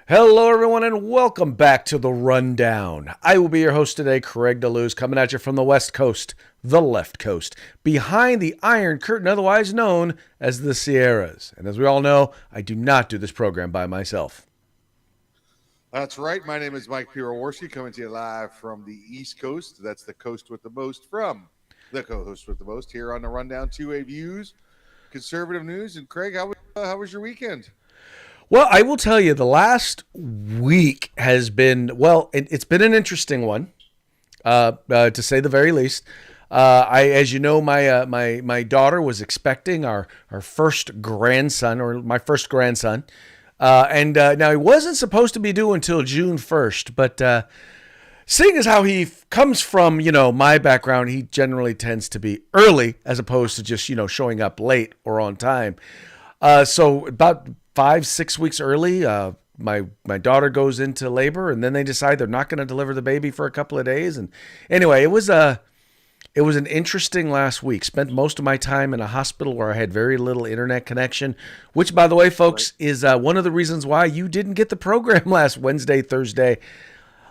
Hello, everyone, and welcome back to the Rundown. I will be your host today, Craig DeLuz, coming at you from the West Coast, the left coast, behind the Iron Curtain, otherwise known as the Sierras. And as we all know, I do not do this program by myself. That's right. My name is Mike Piroworski, coming to you live from the East Coast. That's the coast with the most from the co-host with the most here on the Rundown 2A Views, conservative news. And Craig, how was your weekend? Well, I will tell you, the last week has been, it's been an interesting one, to say the very least. As you know, my daughter was expecting our first grandson, or my first grandson. And now he wasn't supposed to be due until June 1st, but seeing as how he comes from, my background, he generally tends to be early as opposed to just, showing up late or on time. So about 5-6 weeks early, my daughter goes into labor, and then they decide they're not going to deliver the baby for a couple of days. And anyway, it was an interesting last week. Spent most of my time in a hospital where I had very little internet connection, which, by the way, folks, is one of the reasons why you didn't get the program last Wednesday, Thursday.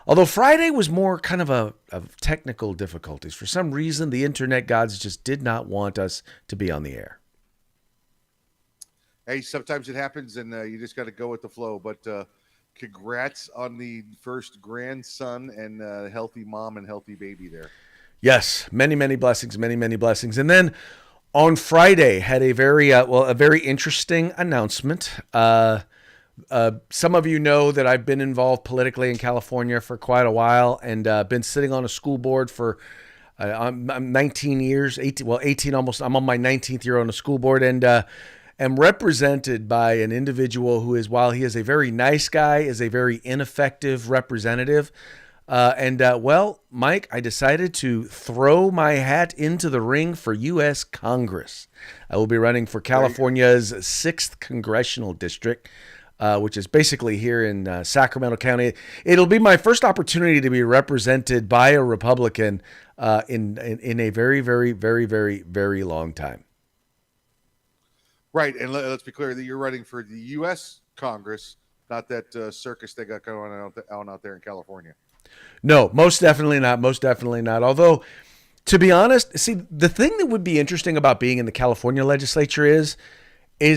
Although Friday was more kind of technical difficulties. For some reason, the internet gods just did not want us to be on the air. Hey, sometimes it happens, and you just got to go with the flow. But congrats on the first grandson and healthy mom and healthy baby there. Yes, many, many blessings, many, many blessings. And then on Friday, had a very interesting announcement. Some of you know that I've been involved politically in California for quite a while, and been sitting on a school board for I'm 19 years, 18 almost. I'm on my 19th year on a school board, and am represented by an individual who is, while he is a very nice guy, is a very ineffective representative. Mike, I decided to throw my hat into the ring for U.S. Congress. I will be running for California's 6th Congressional District, which is basically here in Sacramento County. It'll be my first opportunity to be represented by a Republican in a very, very, very, very, very long time. Right, and let's be clear that you're running for the U.S. Congress, not that circus they got going on out there in California. No, most definitely not. Most definitely not. Although, to be honest, see, the thing that would be interesting about being in the California legislature is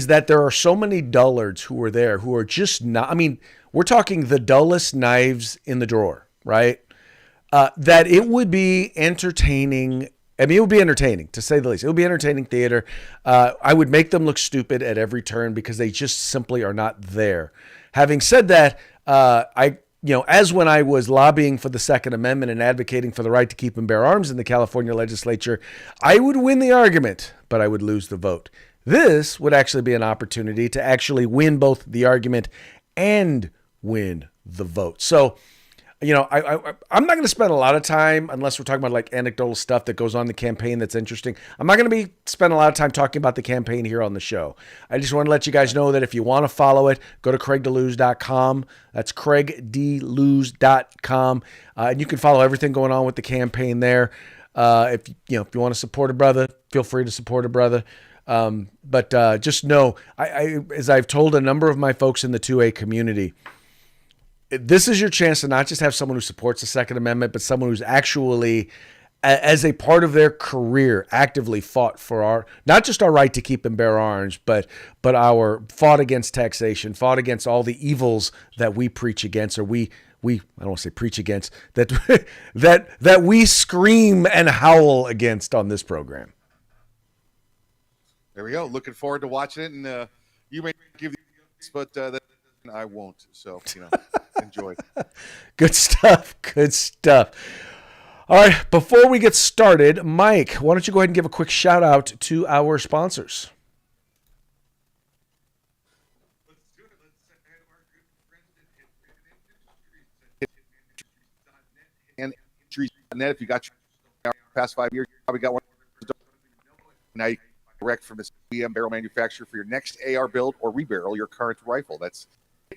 that there are so many dullards who are there who are just not. I mean, we're talking the dullest knives in the drawer, right? That it would be entertaining. I mean, it would be entertaining, to say the least. It would be entertaining theater. I would make them look stupid at every turn because they just simply are not there. Having said that, as when I was lobbying for the Second Amendment and advocating for the right to keep and bear arms in the California legislature, I would win the argument, but I would lose the vote. This would actually be an opportunity to actually win both the argument and win the vote. So, I'm not going to spend a lot of time, unless we're talking about like anecdotal stuff that goes on in the campaign that's interesting. I'm not going to be spending a lot of time talking about the campaign here on the show. I just want to let you guys know that if you want to follow it, go to craigdeluz.com. That's craigdeluz.com. And you can follow everything going on with the campaign there. If you want to support a brother, feel free to support a brother. But just know, as I've told a number of my folks in the 2A community, this is your chance to not just have someone who supports the Second Amendment, but someone who's actually, as a part of their career, actively fought for our, not just our right to keep and bear arms, but our fought against taxation, fought against all the evils that we preach against, or I don't want to say preach against, that that we scream and howl against on this program. There we go. Looking forward to watching it, and you may give the but I won't. So enjoy. Good stuff. Good stuff. All right. Before we get started, Mike, why don't you go ahead and give a quick shout out to our sponsors? And Industries.net. If you got your past 5 years, you probably got one. Now you can direct from this BM barrel manufacturer for your next AR build or rebarrel your current rifle. That's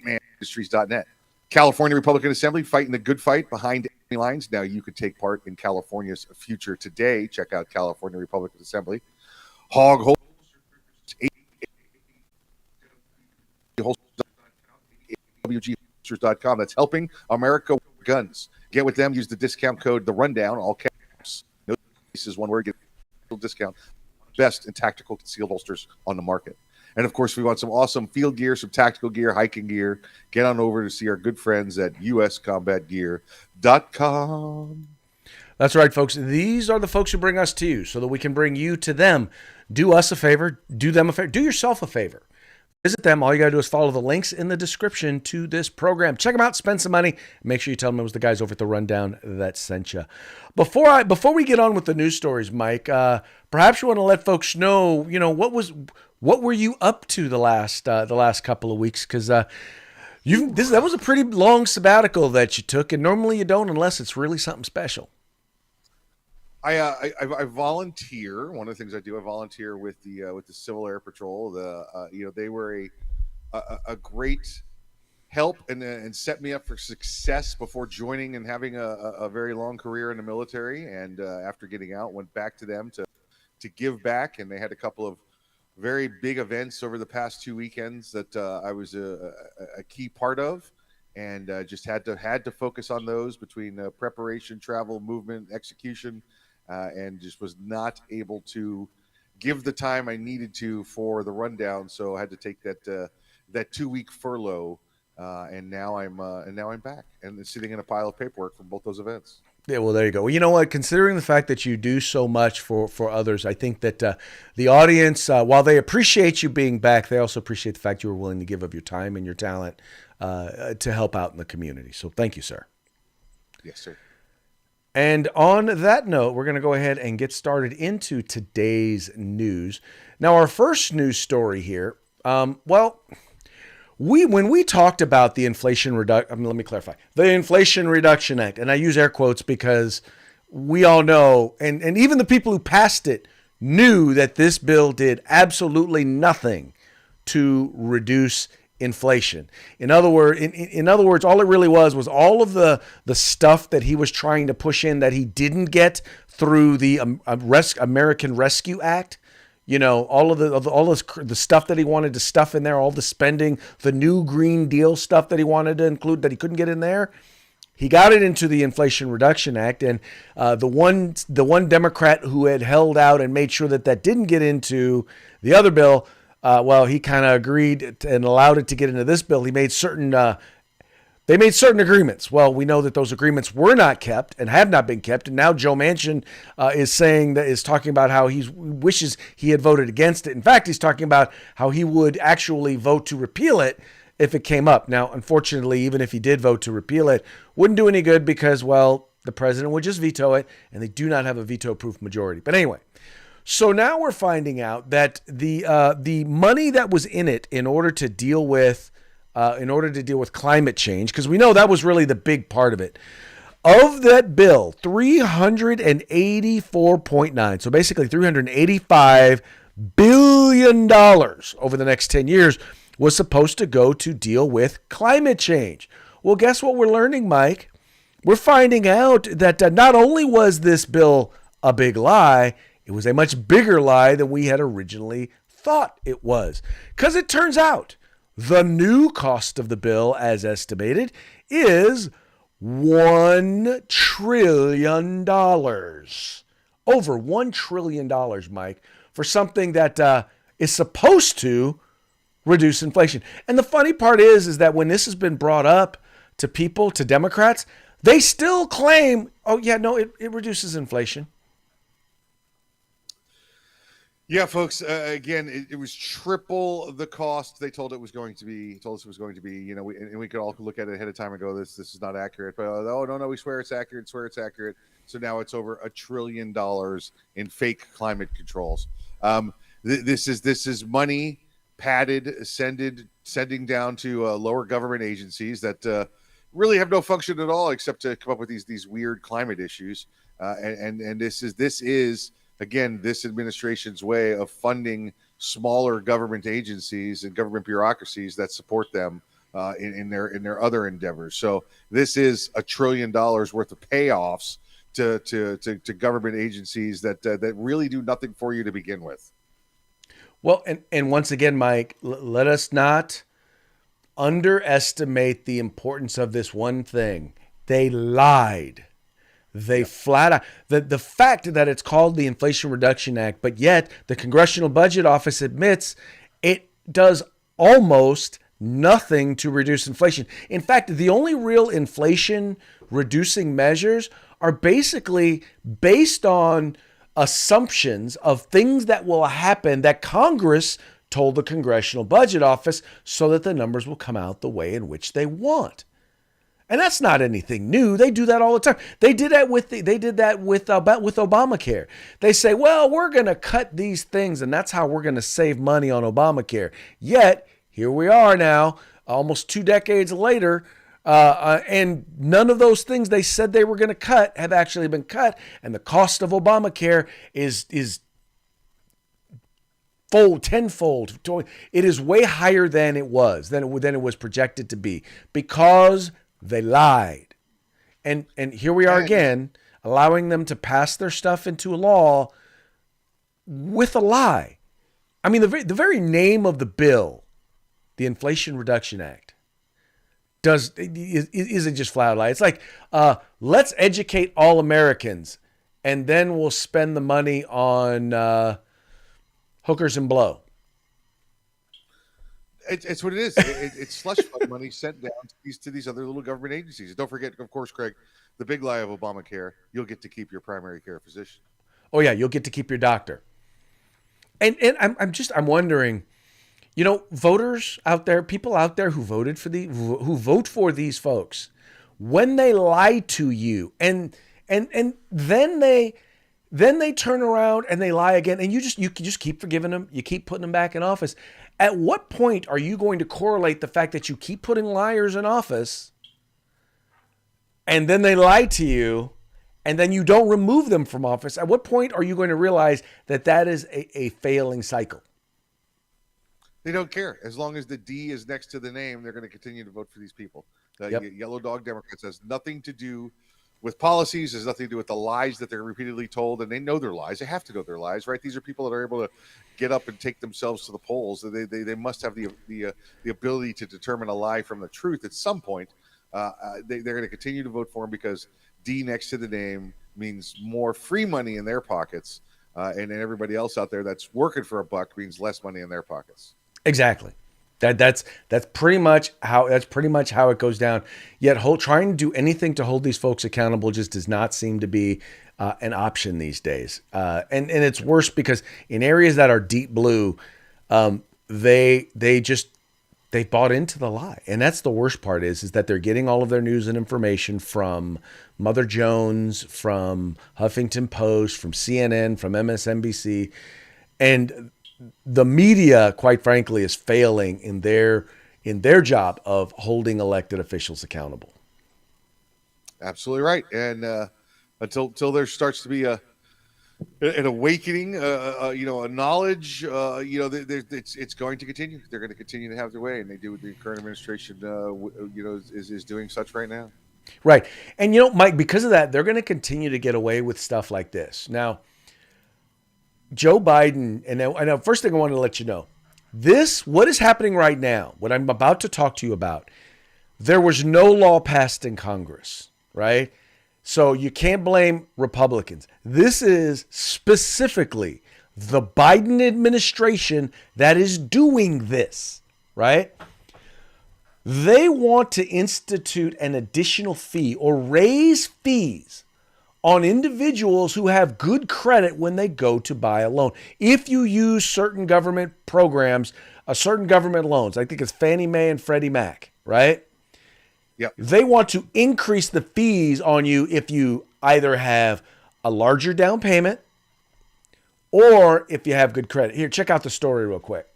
Industries.net. California Republican Assembly fighting the good fight behind enemy lines. Now you could take part in California's future today. Check out California Republican Assembly. Hog Holsters, WG holsters.com. That's helping America with guns. Get with them. Use the discount code, the rundown, all caps. No spaces, one word. Get a discount. Best in tactical concealed holsters on the market. And of course, if we want some awesome field gear, some tactical gear, hiking gear, get on over to see our good friends at uscombatgear.com. That's right, folks. These are the folks who bring us to you so that we can bring you to them. Do us a favor, do them a favor, do yourself a favor. Visit them. All you got to do is follow the links in the description to this program. Check them out, spend some money. Make sure you tell them it was the guys over at the Rundown that sent you. Before we get on with the news stories, Mike, perhaps you want to let folks know, what were you up to the last couple of weeks? Because that was a pretty long sabbatical that you took, and normally you don't unless it's really something special. I volunteer. One of the things I do, I volunteer with the Civil Air Patrol. They were a great help and set me up for success before joining and having a very long career in the military. And after getting out, went back to them to give back. And they had a couple of very big events over the past 2 weekends that I was a key part of, and just had to focus on those between preparation, travel, movement, execution. And just was not able to give the time I needed to for the rundown, so I had to take that 2-week furlough, and now I'm back and sitting in a pile of paperwork from both those events. Yeah, well, there you go. Well, you know what? Considering the fact that you do so much for others, I think that the audience, while they appreciate you being back, they also appreciate the fact you were willing to give of your time and your talent to help out in the community. So thank you, sir. Yes, sir. And on that note, we're going to go ahead and get started into today's news. Now, our first news story here, when we talked about the Inflation Reduction, let me clarify, the Inflation Reduction Act, and I use air quotes because we all know, and even the people who passed it knew that this bill did absolutely nothing to reduce inflation. In other words, all it really was all of the stuff that he was trying to push in that he didn't get through the American Rescue Act. All of the stuff that he wanted to stuff in there, all the spending, the new Green Deal stuff that he wanted to include that he couldn't get in there. He got it into the Inflation Reduction Act, and the one Democrat who had held out and made sure that didn't get into the other bill. He kind of agreed and allowed it to get into this bill. They made certain agreements. Well, we know that those agreements were not kept and have not been kept. And now Joe Manchin is talking about how he wishes he had voted against it. In fact, he's talking about how he would actually vote to repeal it if it came up. Now, unfortunately, even if he did vote to repeal it, wouldn't do any good because, the president would just veto it, and they do not have a veto-proof majority. But anyway. So now we're finding out that the money that was in it in order to deal with climate change, because we know that was really the big part of it. Of that bill, $384.9, so basically $385 billion over the next 10 years was supposed to go to deal with climate change. Well, guess what we're learning, Mike? We're finding out that not only was this bill a big lie, it was a much bigger lie than we had originally thought it was. Because it turns out the new cost of the bill, as estimated, is $1 trillion. Over $1 trillion, Mike, for something that is supposed to reduce inflation. And the funny part is that when this has been brought up to people, to Democrats, they still claim, it reduces inflation. Yeah, folks. Again, it was triple the cost they told us it was going to be. We could all look at it ahead of time and go, "This is not accurate." But no, we swear it's accurate. So now it's over $1 trillion in fake climate controls. This is money padded, sending down to lower government agencies that really have no function at all except to come up with these weird climate issues. And this is. Again, this administration's way of funding smaller government agencies and government bureaucracies that support them in their other endeavors. So this is $1 trillion worth of payoffs to government agencies that really do nothing for you to begin with. Well, and once again, Mike, let us not underestimate the importance of this one thing. They lied. They flat out, the fact that it's called the Inflation Reduction Act, but yet the Congressional Budget Office admits it does almost nothing to reduce inflation. In fact, the only real inflation reducing measures are basically based on assumptions of things that will happen that Congress told the Congressional Budget Office so that the numbers will come out the way in which they want. And that's not anything new. They do that all the time. They did that with Obamacare. They say, well, we're going to cut these things, and that's how we're going to save money on Obamacare. Yet, here we are now, almost 2 decades later, and none of those things they said they were going to cut have actually been cut. And the cost of Obamacare is tenfold. It is way higher than it was, than it was projected to be, because they lied. And here we are again, allowing them to pass their stuff into a law with a lie. I mean, the very name of the bill, the Inflation Reduction Act, isn't just flat out lie. It's like, let's educate all Americans, and then we'll spend the money on hookers and blow. It's what it is. It's slush fund money sent down to these other little government agencies. And don't forget, of course, Craig, the big lie of Obamacare: you'll get to keep your primary care physician. Oh yeah, you'll get to keep your doctor. And I'm wondering, voters out there, people out there who voted for who vote for these folks, when they lie to you, and then they turn around and they lie again, and you just keep forgiving them. You keep putting them back in office. At what point are you going to correlate the fact that you keep putting liars in office and then they lie to you and then you don't remove them from office? At what point are you going to realize that is a failing cycle? They don't care. As long as the D is next to the name, they're going to continue to vote for these people. Yellow dog Democrats has nothing to do with policies, has nothing to do with the lies that they're repeatedly told, and they know their lies. They have to know their lies, right? These are people that are able to get up and take themselves to the polls. They must have the ability to determine a lie from the truth at some point. They're going to continue to vote for them because D next to the name means more free money in their pockets, and everybody else out there that's working for a buck means less money in their pockets. Exactly. That's pretty much how it goes down. Yet trying to do anything to hold these folks accountable just does not seem to be an option these days. And it's worse because in areas that are deep blue, they bought into the lie. And that's the worst part is that they're getting all of their news and information from Mother Jones, from Huffington Post, from CNN, from MSNBC, and the media, quite frankly, is failing in their job of holding elected officials accountable. Absolutely right. And until there starts to be an awakening, a knowledge, it's going to continue. They're going to continue to have their way, and they do what the current administration, is doing such right now. Right. And, Mike, because of that, they're going to continue to get away with stuff like this. Now, Joe Biden, and first thing I want to let you know, what is happening right now, what I'm about to talk to you about, there was no law passed in Congress, right? So you can't blame Republicans. This is specifically the Biden administration that is doing this, right? They want to institute an additional fee or raise fees on individuals who have good credit when they go to buy a loan. If you use certain government programs, certain government loans, I think it's Fannie Mae and Freddie Mac, right? Yep. They want to increase the fees on you if you either have a larger down payment or if you have good credit. Here, check out the story real quick.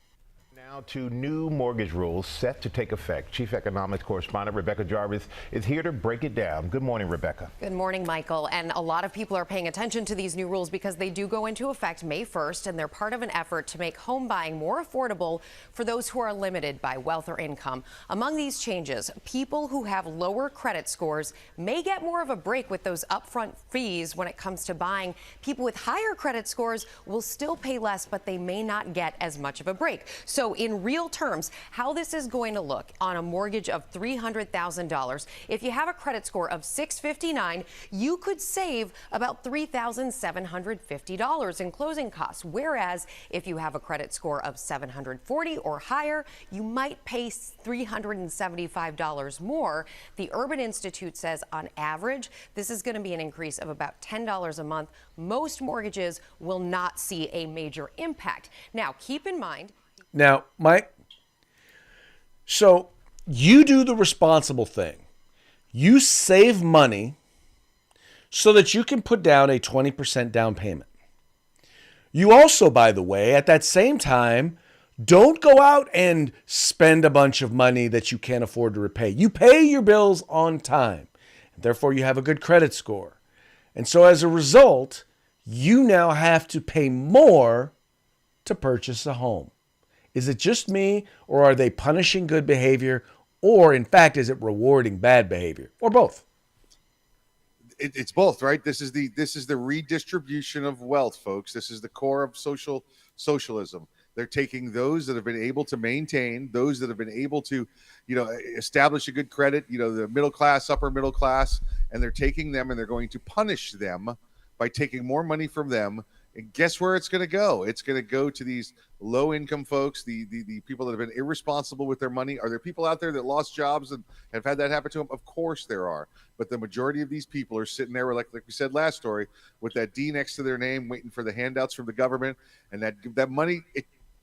Now to new mortgage rules set to take effect. Chief Economics Correspondent Rebecca Jarvis is here to break it down. Good morning, Rebecca. Good morning, Michael. And a lot of people are paying attention to these new rules because they do go into effect May 1st, and they're part of an effort to make home buying more affordable for those who are limited by wealth or income. Among these changes, people who have lower credit scores may get more of a break with those upfront fees when it comes to buying. People with higher credit scores will still pay less, but they may not get as much of a break. So in in real terms, how this is going to look on a mortgage of $300,000. If you have a credit score of 659, you could save about $3,750 in closing costs. Whereas if you have a credit score of 740 or higher, you might pay $375 more. The Urban Institute says on average, this is going to be an increase of about $10 a month. Most mortgages will not see a major impact. Now, keep in mind. Now, Mike, so you do the responsible thing. You save money so that you can put down a 20% down payment. You also, by the way, at that same time, don't go out and spend a bunch of money that you can't afford to repay. You pay your bills on time. Therefore, you have a good credit score. And so as a result, you now have to pay more to purchase a home. Is it just me, or are they punishing good behavior, or in fact, is it rewarding bad behavior, or both? It's both, right? This is the redistribution of wealth, folks. This is the core of socialism. They're taking those that have been able to maintain, those that have been able to, establish a good credit, the middle class, upper middle class, and they're taking them and they're going to punish them by taking more money from them. And guess where it's going to go? It's going to go to these low-income folks, the people that have been irresponsible with their money. Are there people out there that lost jobs and have had that happen to them? Of course there are. But the majority of these people are sitting there, like we said last story, with that D next to their name, waiting for the handouts from the government. And that money,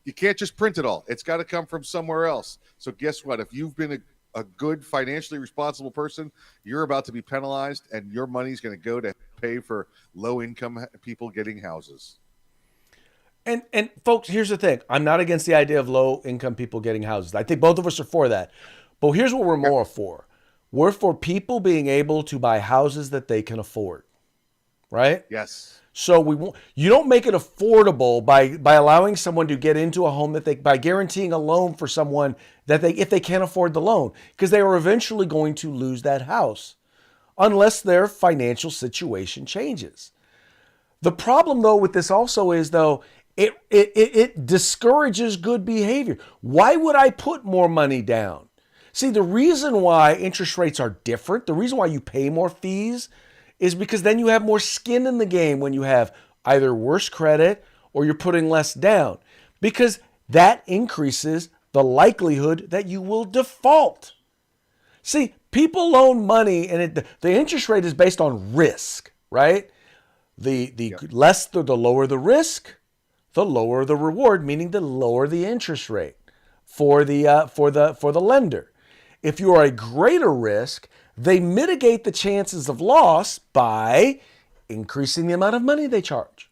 you can't just print it all. It's got to come from somewhere else. So guess what? If you've been a good financially responsible person, you're about to be penalized, and your money's going to go to pay for low-income people getting houses. And folks, here's the thing. I'm not against the idea of low-income people getting houses. I think both of us are for that. But here's what we're more for. We're for people being able to buy houses that they can afford, right? Yes. So you don't make it affordable by allowing someone to get into a home by guaranteeing a loan for someone if they can't afford the loan, because they are eventually going to lose that house unless their financial situation changes. The problem though with this also is it discourages good behavior. Why would I put more money down? See, the reason why interest rates are different, the reason why you pay more fees is because then you have more skin in the game when you have either worse credit or you're putting less down, because that increases the likelihood that you will default. See, people loan money and the interest rate is based on risk, right? The lower the risk, the lower the reward, meaning the lower the interest rate for the lender. If you are a greater risk, they mitigate the chances of loss by increasing the amount of money they charge.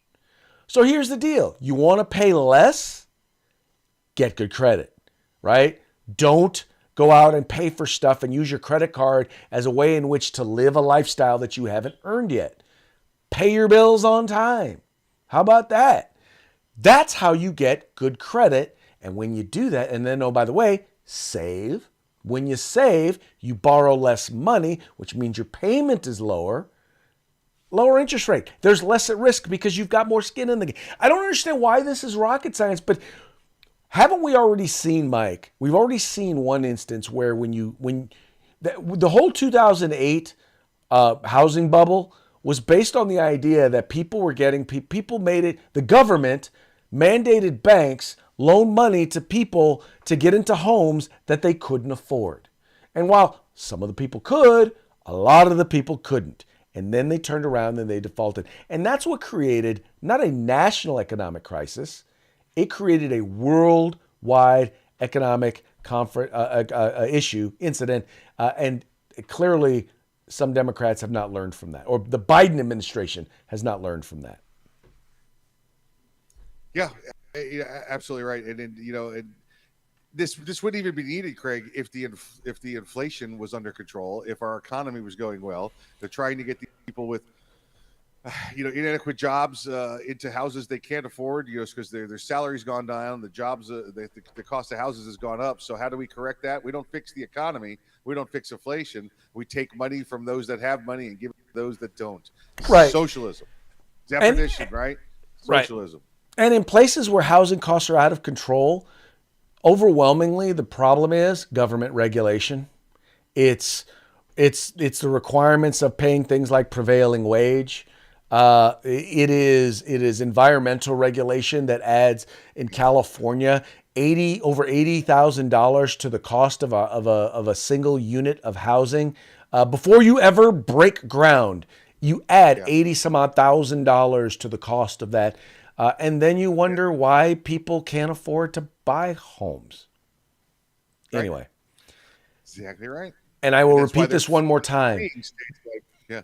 So here's the deal. You want to pay less? Get good credit, right? Don't go out and pay for stuff and use your credit card as a way in which to live a lifestyle that you haven't earned yet. Pay your bills on time. How about that? That's how you get good credit. And when you do that, and then, oh, by the way, save. When you save, you borrow less money, which means your payment is lower. Lower interest rate. There's less at risk because you've got more skin in the game. I don't understand why this is rocket science, but haven't we already seen, Mike? We've already seen one instance where when the whole 2008 housing bubble was based on the idea that the government mandated banks loan money to people to get into homes that they couldn't afford. And while some of the people could, a lot of the people couldn't. And then they turned around and they defaulted. And that's what created not a national economic crisis. It created a worldwide economic incident. And clearly, some Democrats have not learned from that, or the Biden administration has not learned from that. Yeah, absolutely right. And this wouldn't even be needed, Craig, if the inflation was under control, if our economy was going well. They're trying to get these people with inadequate jobs into houses they can't afford, because their salary's gone down, the jobs, the cost of houses has gone up. So how do we correct that? We don't fix the economy. We don't fix inflation. We take money from those that have money and give it to those that don't. Right. Socialism. Definition, right? Socialism. Right. And in places where housing costs are out of control, Overwhelmingly, the problem is government regulation. It's the requirements of paying things like prevailing wage. It is environmental regulation that adds in California over $80,000 to the cost of a single unit of housing. Before you ever break ground, you add 80 some odd $1,000 to the cost of that. And then you wonder why people can't afford to buy homes. Right. Anyway. Exactly right. And I will that's why repeat this there's one more time. states like, yeah.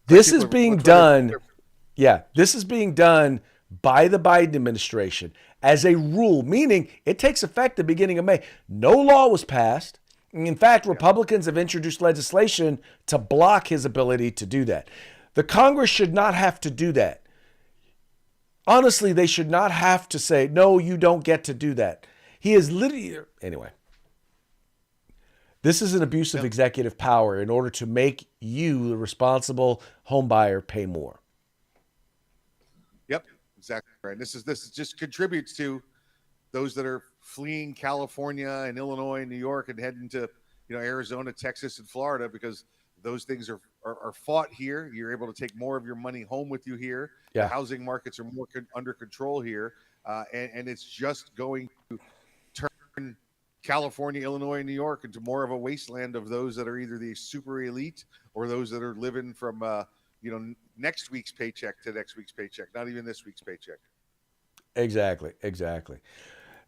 This People is are being much rather- done. Yeah, this is being done by the Biden administration as a rule, meaning it takes effect the beginning of May. No law was passed. In fact, Republicans have introduced legislation to block his ability to do that. The Congress should not have to do that. Honestly, they should not have to say, no, you don't get to do that. He is literally, anyway. This is an abuse of executive power in order to make you, the responsible home buyer, pay more. Yep, exactly right. This just contributes to those that are fleeing California and Illinois and New York and heading to Arizona, Texas, and Florida, because those things are fought here. You're able to take more of your money home with you here. Yeah. The housing markets are more under control here, and it's just going to turn California, Illinois, and New York into more of a wasteland of those that are either the super elite or those that are living from next week's paycheck to next week's paycheck, not even this week's paycheck. Exactly.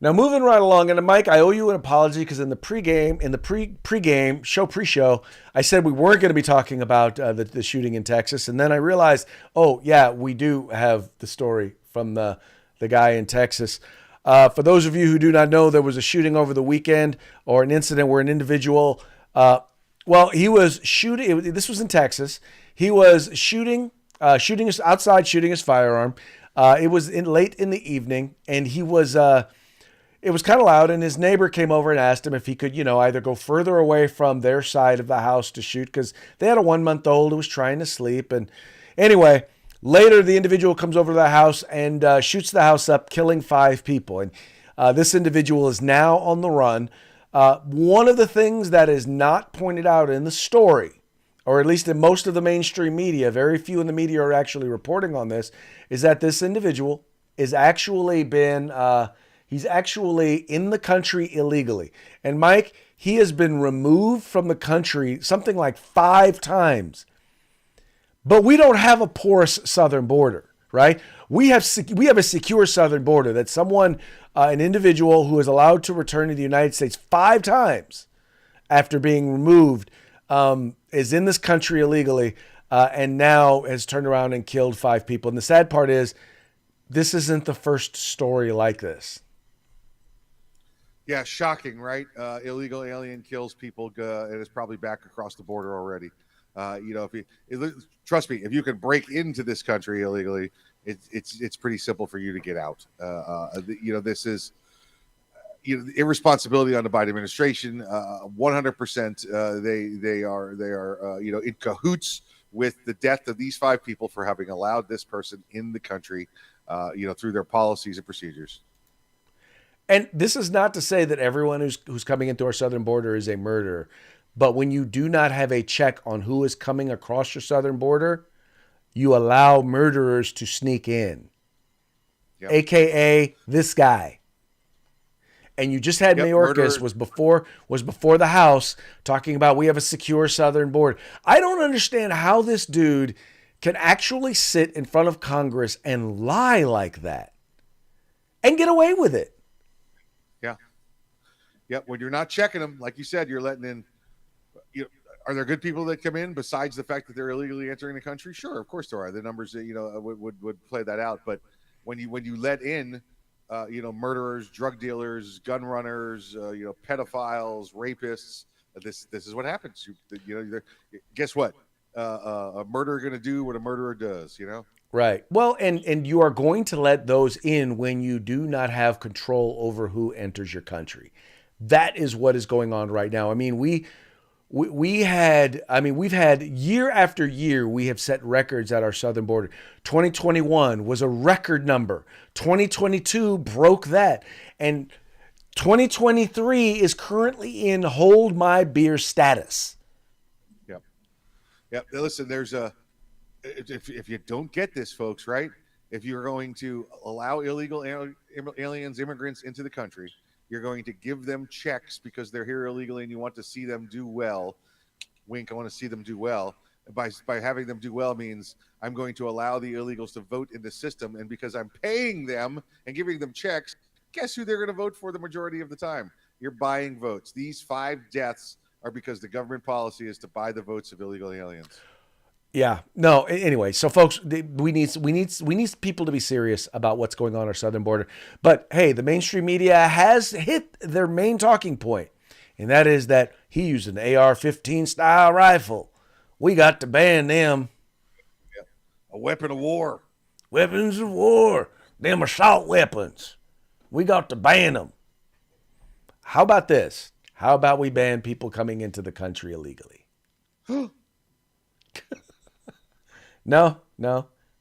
Now, moving right along, and Mike, I owe you an apology because in the pre-game show, I said we weren't going to be talking about the shooting in Texas, and then I realized, oh yeah, we do have the story from the guy in Texas. For those of you who do not know, there was a shooting over the weekend, or an incident where an individual, he was shooting. This was in Texas. He was shooting his firearm. It was late in the evening, and he was. It was kind of loud, and his neighbor came over and asked him if he could, either go further away from their side of the house to shoot, because they had a 1-month-old who was trying to sleep. And anyway, later the individual comes over to the house and shoots the house up, killing 5 people. And this individual is now on the run. One of the things that is not pointed out in the story, or at least in most of the mainstream media, very few in the media are actually reporting on this, is that this individual is actually he's actually in the country illegally. And Mike, he has been removed from the country something like 5 times. But we don't have a porous southern border, right? We have a secure southern border that an individual who is allowed to return to the United States 5 times after being removed, is in this country illegally, and now has turned around and killed 5 people. And the sad part is, this isn't the first story like this. Yeah, shocking, right? Illegal alien kills people, and it's probably back across the border already. Trust me, if you can break into this country illegally, it's pretty simple for you to get out. This is irresponsibility on the Biden administration. 100%. They are in cahoots with the death of these 5 people for having allowed this person in the country, through their policies and procedures. And this is not to say that everyone who's coming into our southern border is a murderer. But when you do not have a check on who is coming across your southern border, you allow murderers to sneak in, AKA this guy. And you just had Mayorkas was before the House talking about we have a secure southern border. I don't understand how this dude can actually sit in front of Congress and lie like that and get away with it. Yeah. When you're not checking them, like you said, you're letting in. Are there good people that come in besides the fact that they're illegally entering the country? Sure, of course there are. The numbers that would play that out. But when you let in, murderers, drug dealers, gun runners, pedophiles, rapists, this is what happens. Guess what? A murderer going to do what a murderer does. Right. Well, and you are going to let those in when you do not have control over who enters your country. That is what is going on right now. I mean, we've had year after year, we have set records at our southern border. 2021 was a record number. 2022 broke that. And 2023 is currently in hold my beer status. Yep. Yep. Listen, there's if you don't get this, folks, right? If you're going to allow illegal aliens, immigrants into the country, you're going to give them checks because they're here illegally and you want to see them do well. Wink, I want to see them do well. By having them do well means I'm going to allow the illegals to vote in the system. And because I'm paying them and giving them checks, guess who they're going to vote for the majority of the time? You're buying votes. These 5 deaths are because the government policy is to buy the votes of illegal aliens. Yeah. No. Anyway, so folks, we need people to be serious about what's going on our southern border. But hey, the mainstream media has hit their main talking point, and that is that he used an AR-15 style rifle. We got to ban them. Yeah. A weapon of war. Weapons of war. Them assault weapons. We got to ban them. How about this? How about we ban people coming into the country illegally? No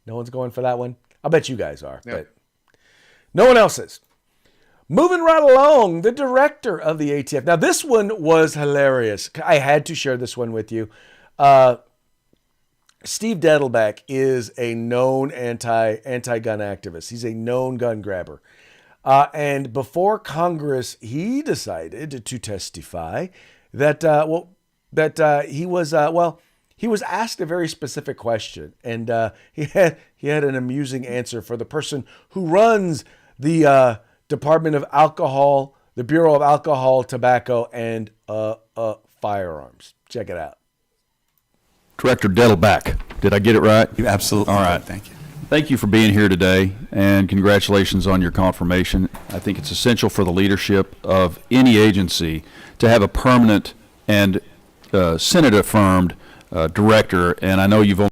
one's going for that one. I'll bet you guys are, but no one else is. Moving right along, the director of the ATF. Now, this one was hilarious. I had to share this one with you. Steve Dettelbach is a known anti-gun activist. He's a known gun grabber. And before Congress, he decided to testify that he was asked a very specific question, and he had an amusing answer for the person who runs the Department of Alcohol, the Bureau of Alcohol, Tobacco, and Firearms. Check it out. Director Dettelbach, did I get it right? You absolutely. All right. Thank you. Thank you for being here today, and congratulations on your confirmation. I think it's essential for the leadership of any agency to have a permanent and Senate-affirmed director, and I know you've only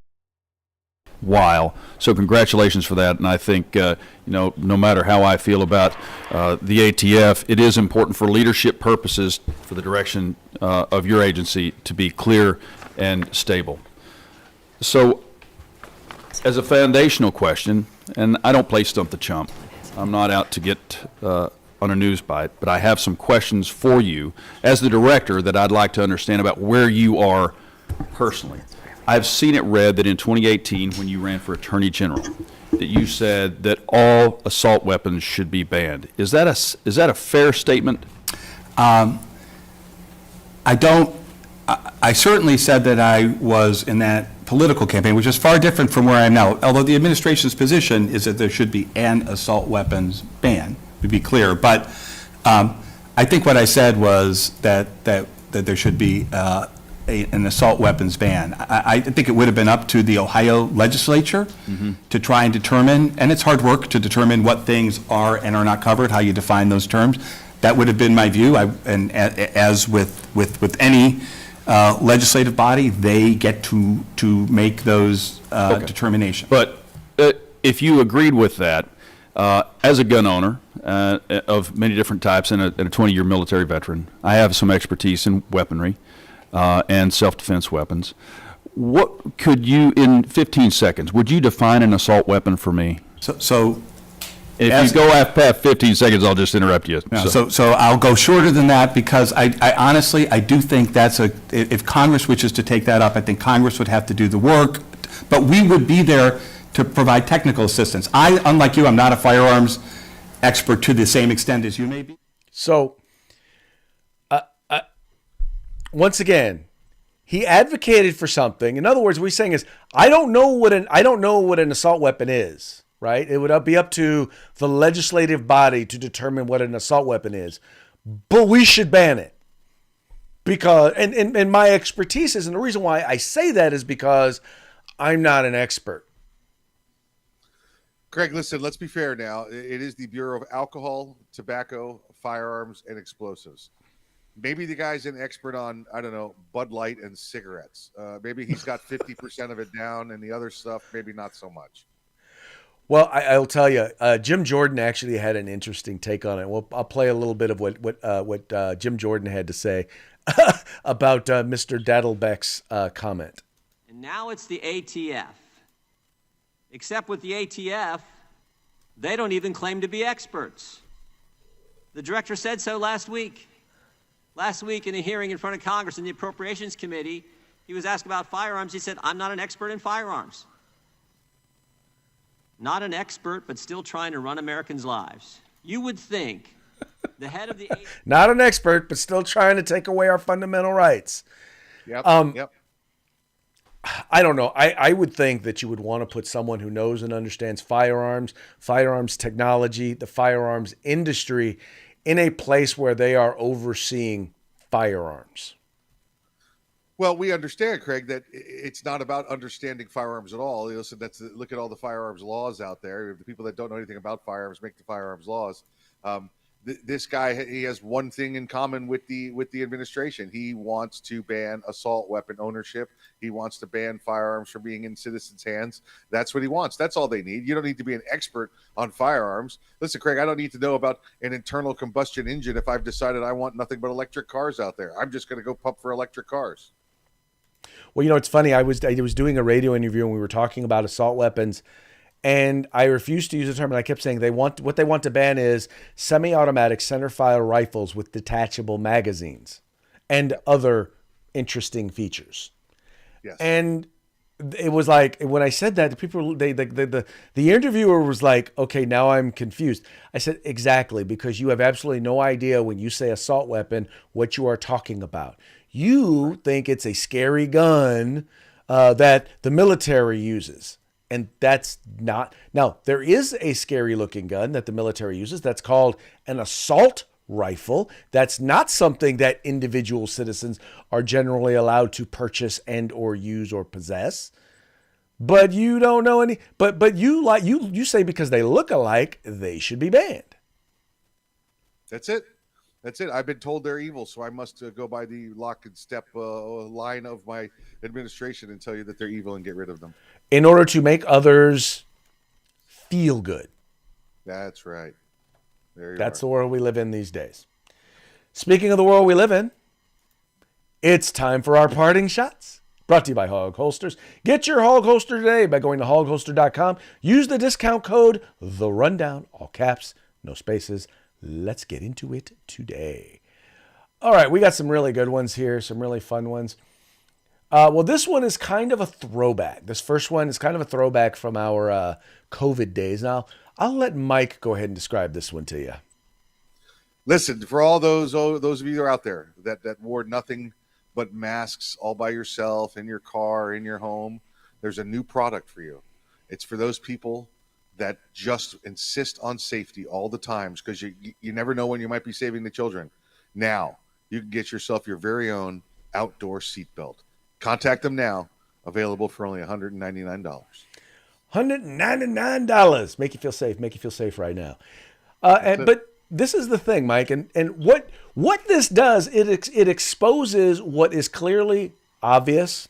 been a while, so congratulations for that. And I think, no matter how I feel about the ATF, it is important for leadership purposes for the direction of your agency to be clear and stable. So, as a foundational question, and I don't play Stump the Chump, I'm not out to get on a news bite, but I have some questions for you as the director that I'd like to understand about where you are personally. I've seen it read that in 2018, when you ran for Attorney General, that you said that all assault weapons should be banned. Is that a fair statement? I certainly said that I was in that political campaign, which is far different from where I am now. Although the administration's position is that there should be an assault weapons ban, to be clear. But I think what I said was that there should be an assault weapons ban. I think it would have been up to the Ohio legislature to try and determine, and it's hard work to determine what things are and are not covered, how you define those terms. That would have been my view. And as with any legislative body, they get to make those determinations. But if you agreed with that, as a gun owner of many different types and a 20-year military veteran, I have some expertise in weaponry and self-defense weapons. What could you, in 15 seconds, would you define an assault weapon for me? So if you go past 15 seconds, I'll just interrupt you. No, so I'll go shorter than that because I honestly do think if Congress wishes to take that up, I think Congress would have to do the work, but we would be there to provide technical assistance. Unlike you, I'm not a firearms expert to the same extent as you may be. So, once again, he advocated for something. In other words, what he's saying is, I don't know what an assault weapon is. Right? It would be up to the legislative body to determine what an assault weapon is. But we should ban it. Because, and my expertise is, and the reason why I say that is because I'm not an expert. Craig, listen, let's be fair now. It is the Bureau of Alcohol, Tobacco, Firearms, and Explosives. Maybe the guy's an expert on, I don't know, Bud Light and cigarettes. Maybe he's got 50% of it down and the other stuff, maybe not so much. Well, I'll tell you, Jim Jordan actually had an interesting take on it. Well, I'll play a little bit of what Jim Jordan had to say about Mr. Dettelbach's comment. And now it's the ATF. Except with the ATF, they don't even claim to be experts. The director said so last week. Last week in a hearing in front of Congress in the Appropriations Committee, he was asked about firearms. He said, I'm not an expert in firearms. Not an expert, but still trying to run Americans' lives. You would think the head of the agency... Not an expert, but still trying to take away our fundamental rights. Yep. Yep. I don't know. I would think that you would want to put someone who knows and understands firearms technology, the firearms industry in a place where they are overseeing firearms. Well, we understand, Craig, that it's not about understanding firearms at all. Listen, look at all the firearms laws out there. The people that don't know anything about firearms make the firearms laws. This guy, he has one thing in common with the administration. He wants to ban assault weapon ownership. He wants to ban firearms from being in citizens' hands. That's what he wants. That's all they need. You don't need to be an expert on firearms. Listen, Craig, I don't need to know about an internal combustion engine if I've decided I want nothing but electric cars out there. I'm just going to go pump for electric cars. Well, it's funny. I was doing a radio interview and we were talking about assault weapons. And I refused to use the term, and I kept saying what they want to ban is semi-automatic centerfire rifles with detachable magazines and other interesting features. Yes. And it was like when I said that, the interviewer was like, "Okay, now I'm confused." I said, "Exactly, because you have absolutely no idea when you say assault weapon what you are talking about. You think it's a scary gun that the military uses." And that's not. Now, there is a scary looking gun that the military uses that's called an assault rifle. That's not something that individual citizens are generally allowed to purchase and or use or possess. But you don't know any. But you say because they look alike, they should be banned. That's it. That's it. I've been told they're evil, so I must go by the lock and step line of my administration and tell you that they're evil and get rid of them. In order to make others feel good. That's right. That's the world we live in these days. Speaking of the world we live in, it's time for our parting shots. Brought to you by Hog Holsters. Get your Hog Holster today by going to hogholster.com. Use the discount code The Rundown, all caps, no spaces. Let's get into it today. All right, we got some really good ones here, some really fun ones. Well, this one is kind of a throwback. This first one is kind of a throwback from our COVID days. Now, I'll let Mike go ahead and describe this one to you. Listen, for all those of you that are out there that wore nothing but masks all by yourself in your car, in your home, there's a new product for you. It's for those people that just insist on safety all the times because you never know when you might be saving the children. Now, you can get yourself your very own outdoor seatbelt. Contact them now. Available for only $199. $199. Make you feel safe. Make you feel safe right now. But this is the thing, Mike. And what this does, it exposes what is clearly obvious,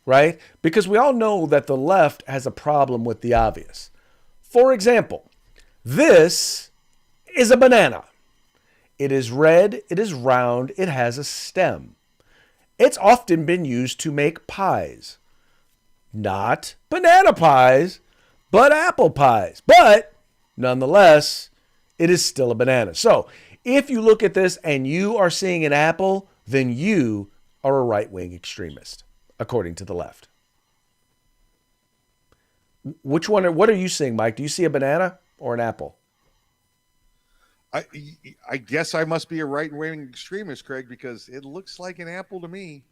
right? Because we all know that the left has a problem with the obvious. For example, this is a banana. It is red. It is round. It has a stem. It's often been used to make pies. Not banana pies, but apple pies. But nonetheless, it is still a banana. So if you look at this and you are seeing an apple, then you are a right-wing extremist, according to the left. What are you seeing, Mike? Do you see a banana or an apple? I guess I must be a right-wing extremist, Craig, because it looks like an apple to me.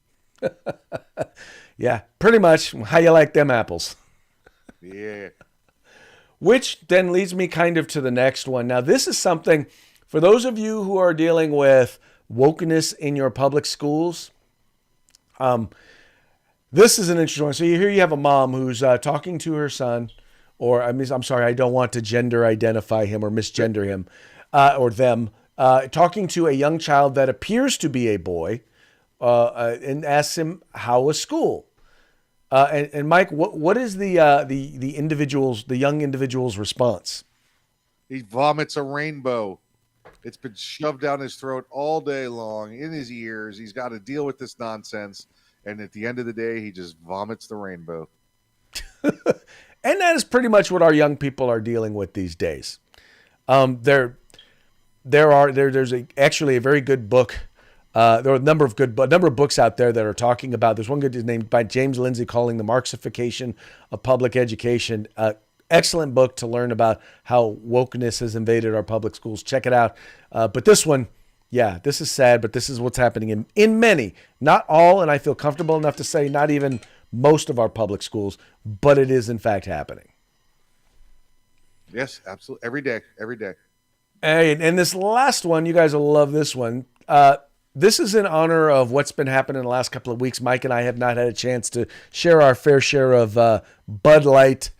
Yeah, pretty much. How you like them apples? Yeah. Which then leads me kind of to the next one. Now, this is something for those of you who are dealing with wokeness in your public schools. This is an interesting one. So here you have a mom who's talking to her son, or I'm sorry, I don't want to gender identify him or misgender him. Or them, talking to a young child that appears to be a boy, and asks him, how was school? And Mike, what is the young individual's response? He vomits a rainbow. It's been shoved down his throat all day long, in his ears. He's got to deal with this nonsense. And at the end of the day, he just vomits the rainbow. And that is pretty much what our young people are dealing with these days. there's actually a very good book. There are a number of books out there that are talking about. There's one good named by James Lindsay calling the Marxification of Public Education. Excellent book to learn about how wokeness has invaded our public schools. Check it out. But this one, yeah, this is sad, but this is what's happening in many, not all, and I feel comfortable enough to say not even most of our public schools, but it is in fact happening. Yes, absolutely. Every day, every day. Hey, and this last one, you guys will love this one. This is in honor of what's been happening in the last couple of weeks. Mike and I have not had a chance to share our fair share of Bud Light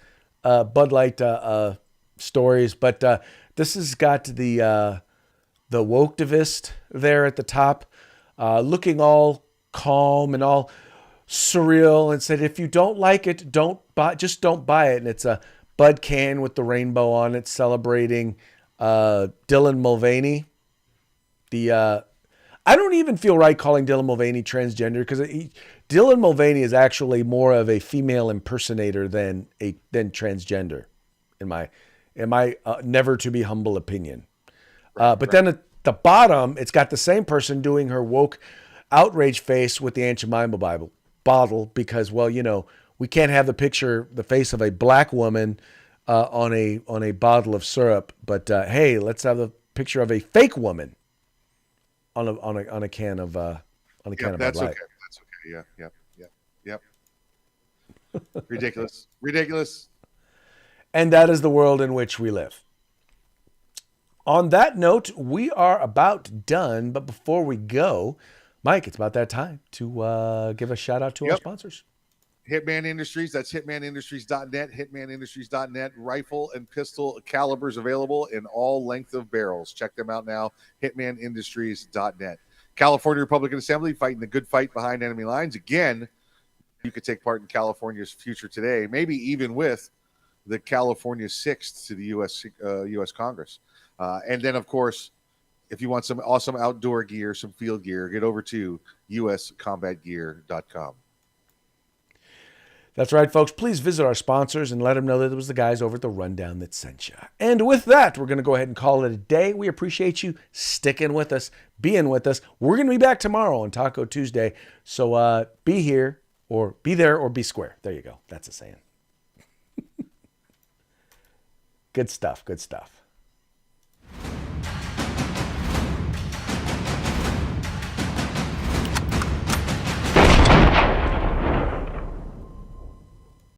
stories, but this has got the woketivist there at the top, looking all calm and all surreal, and said, "If you don't like it, don't buy it." And it's a Bud can with the rainbow on it, celebrating Dylan Mulvaney. I don't even feel right calling Dylan Mulvaney transgender, because Dylan Mulvaney is actually more of a female impersonator than transgender, in my never to be humble opinion. But then at the bottom, it's got the same person doing her woke outrage face with the Aunt Jemima Bible bottle, because, well, we can't have the face of a black woman on a bottle of syrup, but hey, let's have the picture of a fake woman on a can of Bud Light. That's okay. Yep. Ridiculous. And that is the world in which we live. On that note, we are about done. But before we go, Mike, it's about that time to give a shout out to our sponsors. Hitman Industries, that's hitmanindustries.net, hitmanindustries.net. Rifle and pistol calibers available in all length of barrels. Check them out now, hitmanindustries.net. California Republican Assembly, fighting the good fight behind enemy lines. Again, you could take part in California's future today, maybe even with the California 6th to the U.S. Congress. And then, of course, if you want some awesome outdoor gear, some field gear, get over to uscombatgear.com. That's right, folks. Please visit our sponsors and let them know that it was the guys over at The Rundown that sent you. And with that, we're going to go ahead and call it a day. We appreciate you sticking with us, being with us. We're going to be back tomorrow on Taco Tuesday. So be here, or be there, or be square. There you go. That's a saying. Good stuff.